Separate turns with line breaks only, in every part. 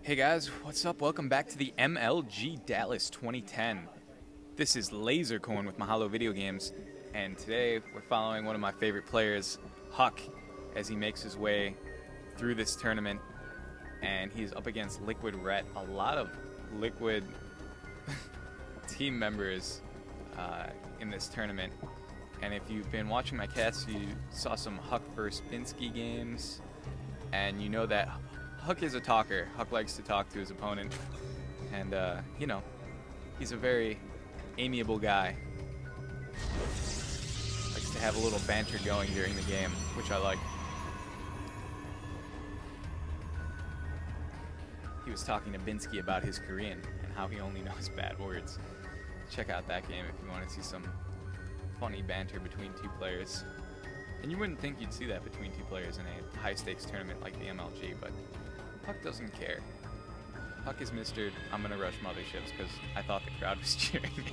Hey guys, what's up? Welcome back to the MLG Dallas 2010. This is Lasercorn with Mahalo Video Games, and today we're following one of my favorite players, Huck, as he makes his way through this tournament, and he's up against Liquid Ret. A lot of Liquid team members in this tournament, and if you've been watching my casts, you saw some Huck vs. Binsky games, and you know that Huck is a talker. Huck likes to talk to his opponent, and you know, he's a very amiable guy. Likes to have a little banter going during the game, which I like. He was talking to Binsky about his Korean and how he only knows bad words. Check out that game if you want to see some funny banter between two players. And you wouldn't think you'd see that between two players in a high-stakes tournament like the MLG, but Huck doesn't care. Huck is Mr. I'm gonna rush motherships because I thought the crowd was cheering me.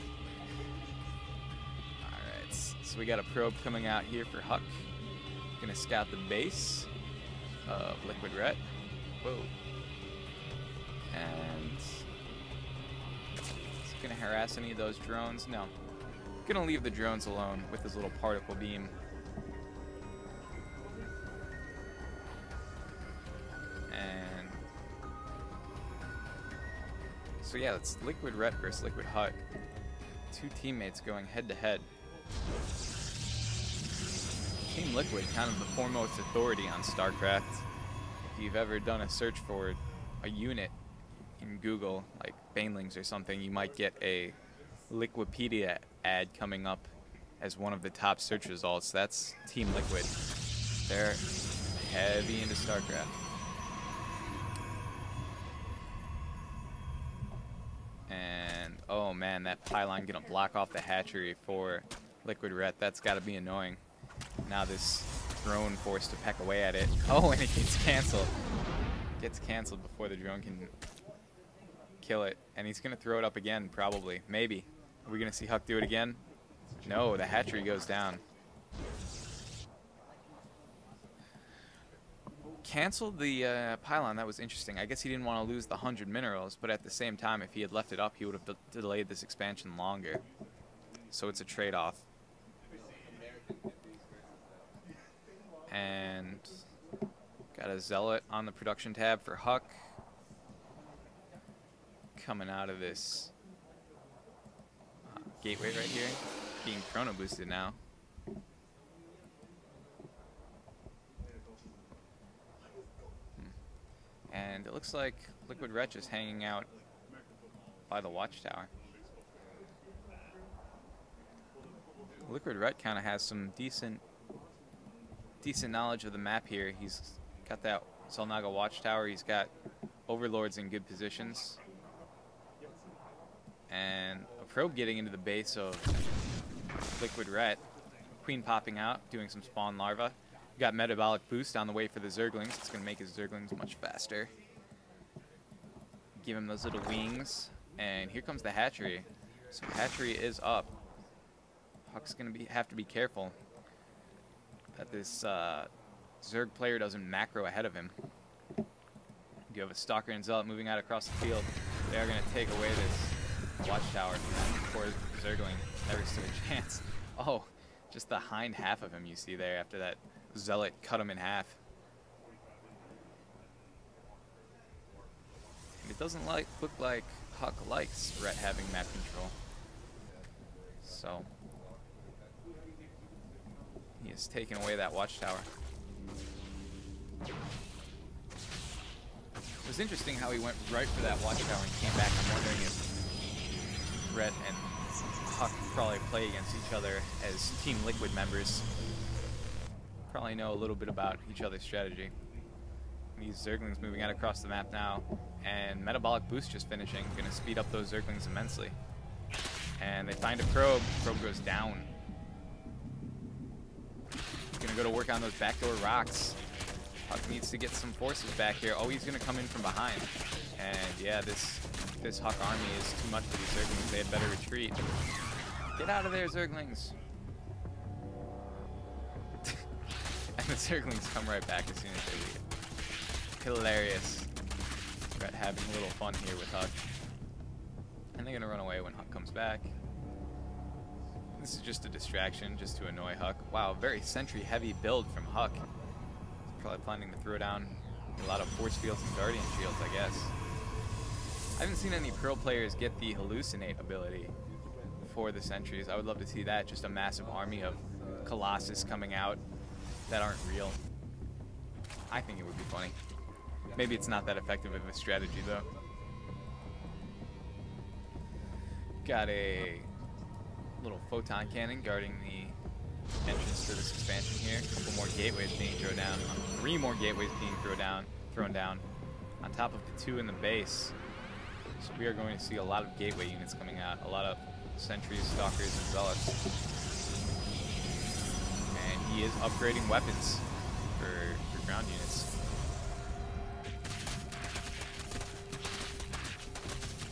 Alright, so we got a probe coming out here for Huck. Gonna scout the base of Liquid Ret. Whoa. And is he gonna harass any of those drones? No. Gonna leave the drones alone with his little particle beam. So yeah, it's Liquid Ret versus Liquid Huck. Two teammates going head to head. Team Liquid, kind of the foremost authority on Starcraft. If you've ever done a search for a unit in Google, like Banelings or something, you might get a Liquipedia ad coming up as one of the top search results. That's Team Liquid. They're heavy into Starcraft. And oh man, that pylon gonna block off the hatchery for Liquid Ret. That's gotta be annoying. Now this drone forced to peck away at it. Oh, and it gets canceled. Gets canceled before the drone can kill it. And he's gonna throw it up again, probably. Maybe. Are we gonna see Huck do it again? No, the hatchery goes down. Canceled the pylon. That was interesting. I guess he didn't want to lose the 100 minerals, but at the same time, if he had left it up, he would have delayed this expansion longer. So it's a trade-off. And got a Zealot on the production tab for Huck. Coming out of this gateway right here, being chrono boosted now. And it looks like Liquid Ret is hanging out by the watchtower. Liquid Ret kind of has some decent knowledge of the map here. He's got that Solnaga watchtower. He's got overlords in good positions. And a probe getting into the base of Liquid Ret. Queen popping out, doing some spawn larvae. Got metabolic boost on the way for the Zerglings. It's going to make his Zerglings much faster. Give him those little wings. And here comes the hatchery. So hatchery is up. Huck's going to have to be careful that this Zerg player doesn't macro ahead of him. You have a Stalker and Zealot moving out across the field. They are going to take away this watchtower from that poor Zergling. Never stood a chance. Oh, just the hind half of him you see there after that Zealot cut him in half. And it doesn't look like Huck likes Ret having map control. So he has taken away that watchtower. It was interesting how he went right for that watchtower and came back. I'm wondering if Ret and Huck probably play against each other as Team Liquid members. Probably know a little bit about each other's strategy. These Zerglings moving out across the map now, and metabolic boost just finishing, gonna speed up those Zerglings immensely. And they find a probe. Probe goes down. Gonna go to work on those backdoor rocks. Huck needs to get some forces back here. Oh, he's gonna come in from behind. And yeah, this Huck army is too much for these Zerglings. They had better retreat. Get out of there, Zerglings. And the Zerglings come right back as soon as they leave. Hilarious. Ret having a little fun here with Huck. And they're going to run away when Huck comes back. This is just a distraction, just to annoy Huck. Wow, very sentry-heavy build from Huck. He's probably planning to throw down a lot of force fields and guardian shields, I guess. I haven't seen any pro players get the hallucinate ability for the sentries. I would love to see that, just a massive army of Colossus coming out that aren't real. I think it would be funny. Maybe it's not that effective of a strategy, though. Got a little photon cannon guarding the entrance to this expansion here. A couple more gateways being thrown down. 3 more gateways being thrown down on top of the 2 in the base. So we are going to see a lot of gateway units coming out. A lot of sentries, stalkers, and zealots. And he is upgrading weapons for ground units.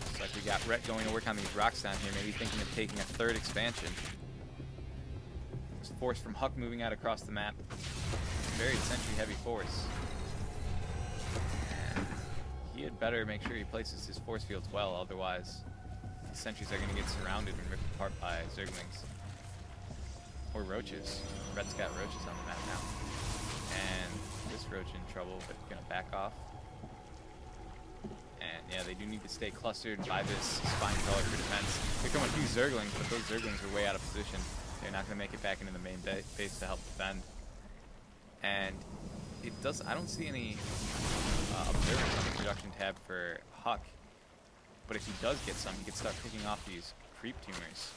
Looks like we got Ret going to work on these rocks down here, maybe thinking of taking a 3rd expansion. There's force from Huck moving out across the map. Very sentry-heavy force. And he had better make sure he places his force fields well, otherwise the sentries are going to get surrounded and ripped apart by Zerglings. Or roaches. Ret's got roaches on the map now. And this roach in trouble, but going to back off. And yeah, they do need to stay clustered by this spine crawler for defense. Here come a few Zerglings, but those Zerglings are way out of position. They're not going to make it back into the main base to help defend. And it does. I don't see any observers on the production tab for Huck. But if he does get some, he can start picking off these creep tumors.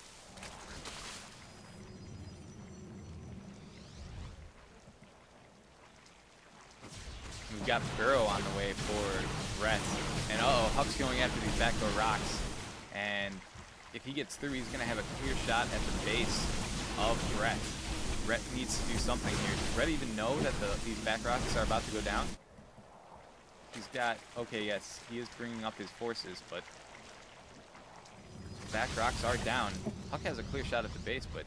We've got Burrow on the way for Ret. And uh-oh, Huck's going after these backdoor rocks. And if he gets through, he's going to have a clear shot at the base of Ret. Ret needs to do something here. Does Ret even know that these back rocks are about to go down? He's got, okay, yes, he is bringing up his forces, but back rocks are down. Huck has a clear shot at the base, but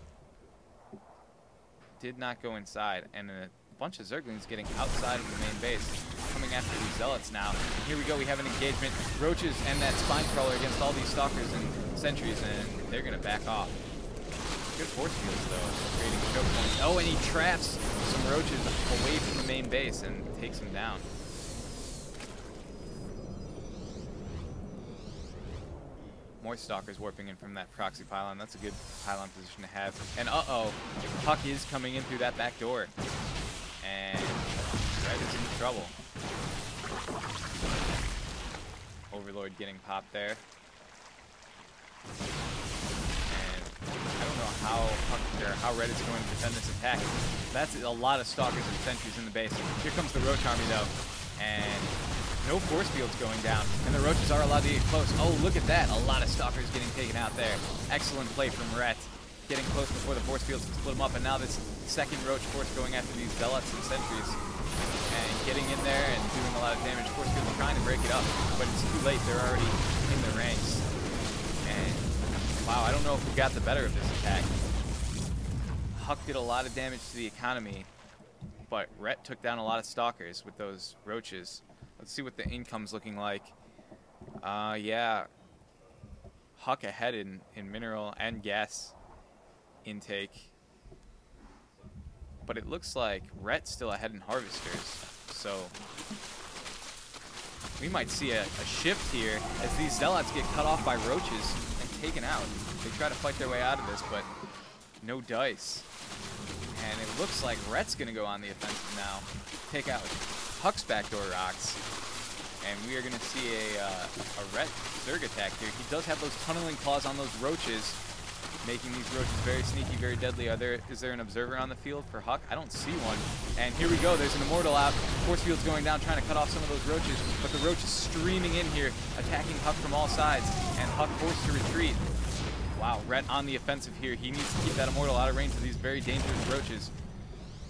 did not go inside. And a bunch of Zerglings getting outside of the main base, coming after these zealots now. And here we go, we have an engagement. Roaches and that spine crawler against all these stalkers and sentries, and they're going to back off. Good force fields, though, creating choke points. Oh, and he traps some roaches away from the main base and takes them down. More stalkers warping in from that proxy pylon. That's a good pylon position to have. And uh-oh, Huck is coming in through that back door. And Ret is in trouble. Overlord getting popped there. And I don't know how Ret is going to defend this attack. That's a lot of stalkers and sentries in the base. Here comes the Roach army though. And no force fields going down, and the roaches are allowed to get close. Oh, look at that. A lot of stalkers getting taken out there. Excellent play from Ret. Getting close before the force fields can split them up, and now this second roach force going after these zealots and sentries. And getting in there and doing a lot of damage. Force fields trying to break it up, but it's too late. They're already in the ranks. And wow, I don't know if we got the better of this attack. Huck did a lot of damage to the economy, but Ret took down a lot of stalkers with those roaches. Let's see what the income's looking like. Yeah. Huck ahead in mineral and gas intake. But it looks like Ret's still ahead in harvesters. So we might see a shift here as these zealots get cut off by roaches and taken out. They try to fight their way out of this, but no dice. And it looks like Ret's going to go on the offensive now. Take out Huck's backdoor rocks. And we are going to see a Ret Zerg attack here. He does have those tunneling claws on those roaches, making these roaches very sneaky, very deadly. Is there an observer on the field for Huck? I don't see one. And here we go. There's an Immortal out. Force field's going down, trying to cut off some of those roaches. But the roach is streaming in here, attacking Huck from all sides. And Huck forced to retreat. Wow, Ret on the offensive here. He needs to keep that Immortal out of range of these very dangerous roaches.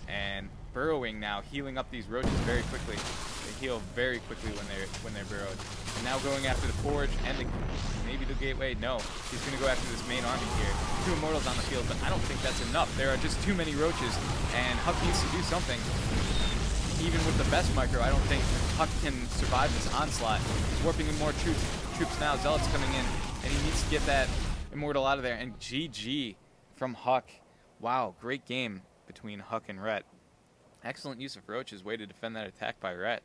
And burrowing now, healing up these roaches very quickly. They heal very quickly when they're burrowed. And now going after the forge and maybe the gateway. No, he's going to go after this main army here. 2 Immortals on the field, but I don't think that's enough. There are just too many roaches, and Huck needs to do something. even with the best micro, I don't think Huck can survive this onslaught. He's warping in more troops now. Zealot's coming in, and he needs to get that Immortal out of there. And GG from Huck. Wow, great game between Huck and Rhett. Excellent use of Roach's way to defend that attack by Rhett.